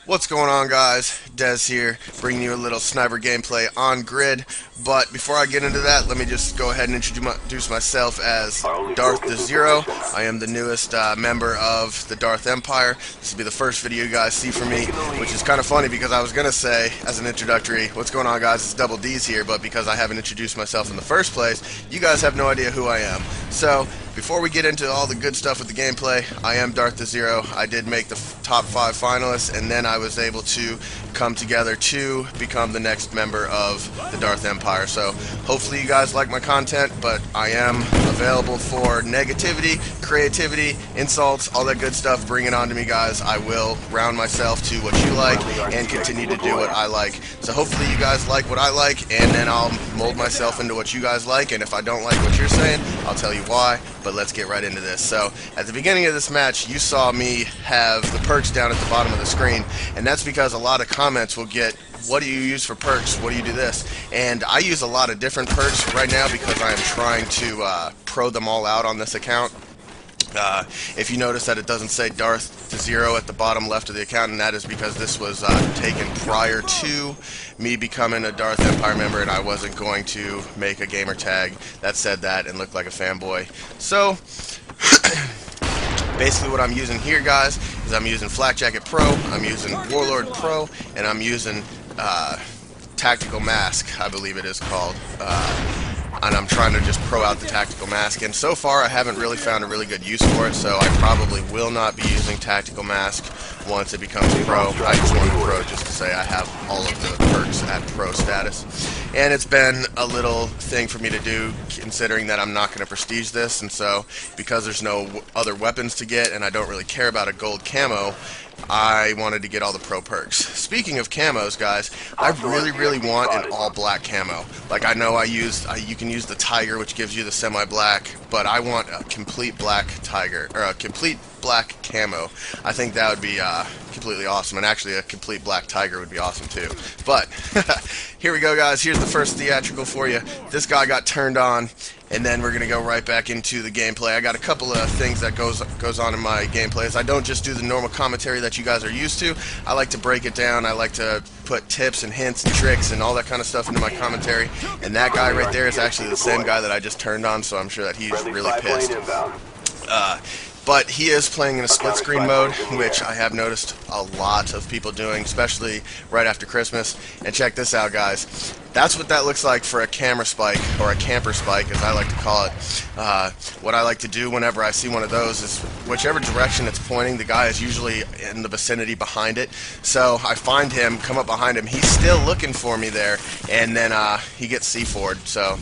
What's going on, guys? Dez here, bringing you a little sniper gameplay on grid. But before I get into that, let me just go ahead and introduce myself as Darth the Zero. I am the newest member of the Darth Empire. This will be the first video you guys see from me, which is kind of funny because I was going to say, as an introductory, what's going on, guys? It's Double D's here, but because I haven't introduced myself in the first place, you guys have no idea who I am. So, before we get into all the good stuff with the gameplay, I am Darth the Zero. I did make the top 5 finalists, and then I was able to come together to become the next member of the Darth Empire. So hopefully you guys like my content, but I am available for negativity, creativity, insults, all that good stuff. Bring it on to me, guys. I will round myself to what you like and continue to do what I like. So hopefully you guys like what I like, and then I'll mold myself into what you guys like, and if I don't like what you're saying, I'll tell you why. But let's get right into this. So at the beginning of this match, you saw me have the perks down at the bottom of the screen, and that's because a lot of comments will get, what do you use for perks? What do you do this? And I use a lot of different perks right now because I am trying to pro them all out on this account. If you notice that it doesn't say Darth the Zero at the bottom left of the account, and that is because this was taken prior to me becoming a Darth Empire member, and I wasn't going to make a gamer tag that said that and looked like a fanboy. So basically what I'm using here, guys, is I'm using Flak Jacket Pro, I'm using Warlord Pro, and I'm using Tactical Mask, I believe it is called. And I'm trying to just pro out the Tactical Mask, and so far I haven't really found a really good use for it, so I probably will not be using Tactical Mask once it becomes pro. I just wanted pro just to say I have all of the perks at pro status. And it's been a little thing for me to do, considering that I'm not going to prestige this, and so because there's no other weapons to get and I don't really care about a gold camo, I wanted to get all the pro perks. Speaking of camos, guys, I really want an all black camo. Like, I know you can use the tiger, which gives you the semi-black, but I want a complete black tiger, or a complete black camo. I think that would be completely awesome, and actually a complete black tiger would be awesome too. But here we go, guys. Here's the first theatrical for you. This guy got turned on, and then we're gonna go right back into the gameplay. I got a couple of things that goes on in my gameplays. I don't just do the normal commentary that you guys are used to. I like to break it down. I like to put tips and hints and tricks and all that kind of stuff into my commentary. And that guy right there is actually the same guy that I just turned on, so I'm sure that he's really pissed. But he is playing in a split screen mode, which I have noticed a lot of people doing, especially right after Christmas. And check this out, guys. That's what that looks like for a camera spike, or a camper spike as I like to call it. What I like to do whenever I see one of those is whichever direction it's pointing, the guy is usually in the vicinity behind it. So I find him, come up behind him, he's still looking for me there, and then he gets C4'd. So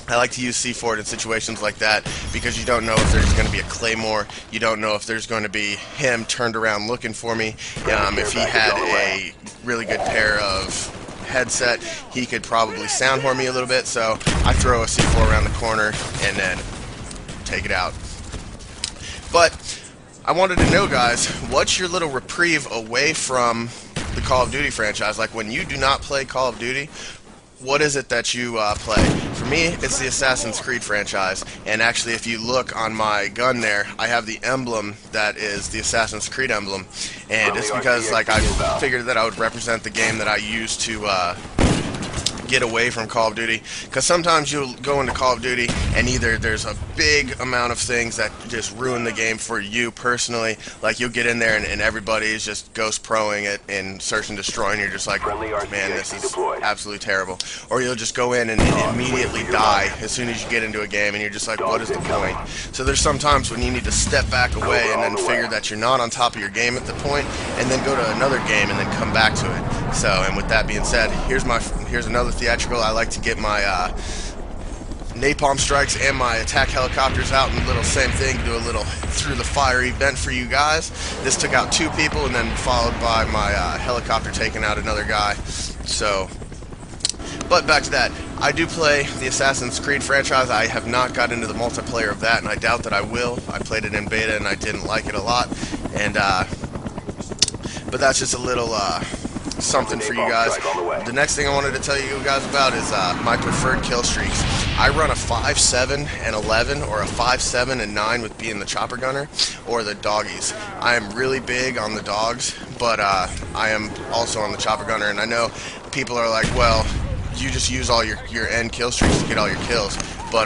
I like to use C4'd in situations like that because you don't know if there's going to be a claymore. You don't know if there's going to be him turned around looking for me. If he had a really good pair of headset, he could probably sound horn me a little bit. So I throw a C4 around the corner and then take it out. But I wanted to know, guys, what's your little reprieve away from the Call of Duty franchise? Like, when you do not play Call of Duty, what is it that you play? For me, it's the Assassin's Creed franchise, and actually if you look on my gun there, I have the emblem that is the Assassin's Creed emblem, and it's because, like, I figured that I would represent the game that I use to get away from Call of Duty, because sometimes you'll go into Call of Duty and either there's a big amount of things that just ruin the game for you personally, like you'll get in there and everybody is just ghost proing it and search and destroy, and you're just like, man, this is absolutely terrible. Or you'll just go in and immediately die as soon as you get into a game, and you're just like, what is the point? So there's some times when you need to step back away and then figure that you're not on top of your game at the point, and then go to another game and then come back to it. So, and with that being said, here's another theatrical. I like to get my napalm strikes and my attack helicopters out, and little same thing, do a little through the fire event for you guys. This took out 2 people, and then followed by my helicopter taking out another guy. So, but back to that. I do play the Assassin's Creed franchise. I have not got into the multiplayer of that, and I doubt that I will. I played it in beta and I didn't like it a lot. And but that's just a little something for you guys. The next thing I wanted to tell you guys about is my preferred kill streaks. I run a 5.7 and 11, or a 5.7 and 9 with being the chopper gunner, or the doggies. I am really big on the dogs, but I am also on the chopper gunner, and I know people are like, well, you just use all your end kill streaks to get all your kills, but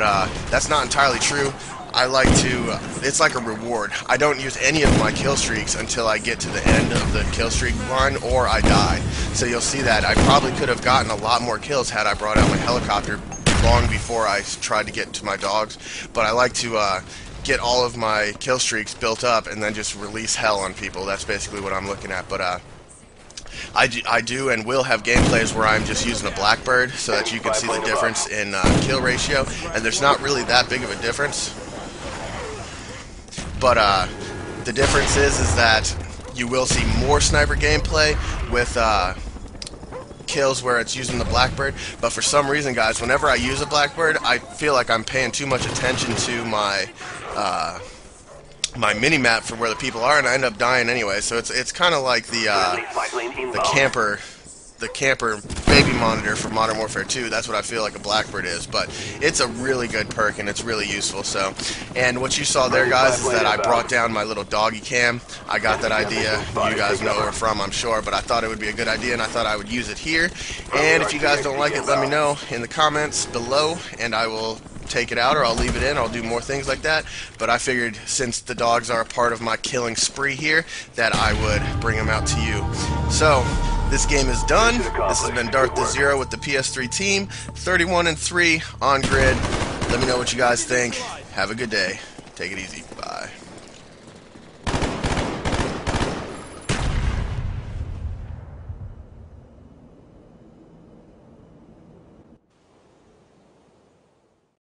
that's not entirely true. I like to, it's like a reward. I don't use any of my kill streaks until I get to the end of the kill streak line or I die. So you'll see that I probably could have gotten a lot more kills had I brought out my helicopter long before I tried to get to my dogs. But I like to get all of my kill streaks built up and then just release hell on people. That's basically what I'm looking at. But I do and will have gameplays where I'm just using a Blackbird so that you can see the difference in kill ratio. And there's not really that big of a difference. But the difference is that you will see more sniper gameplay with kills where it's using the Blackbird. But for some reason, guys, whenever I use a Blackbird, I feel like I'm paying too much attention to my my mini-map for where the people are, and I end up dying anyway. So it's kind of like the camper baby monitor for Modern Warfare 2. That's what I feel like a Blackbird is, but it's a really good perk and it's really useful. So, and what you saw there, guys, is that I brought down my little doggy cam. I got that idea. You guys know where from, I'm sure, but I thought it would be a good idea and I thought I would use it here. And if you guys don't like it, let me know in the comments below and I will take it out, or I'll leave it in. I'll do more things like that. But I figured since the dogs are a part of my killing spree here, that I would bring them out to you. So this game is done. This has been Darth the Zero with the PS3 team, 31-3 on grid. Let me know what you guys think. Have a good day. Take it easy. Bye.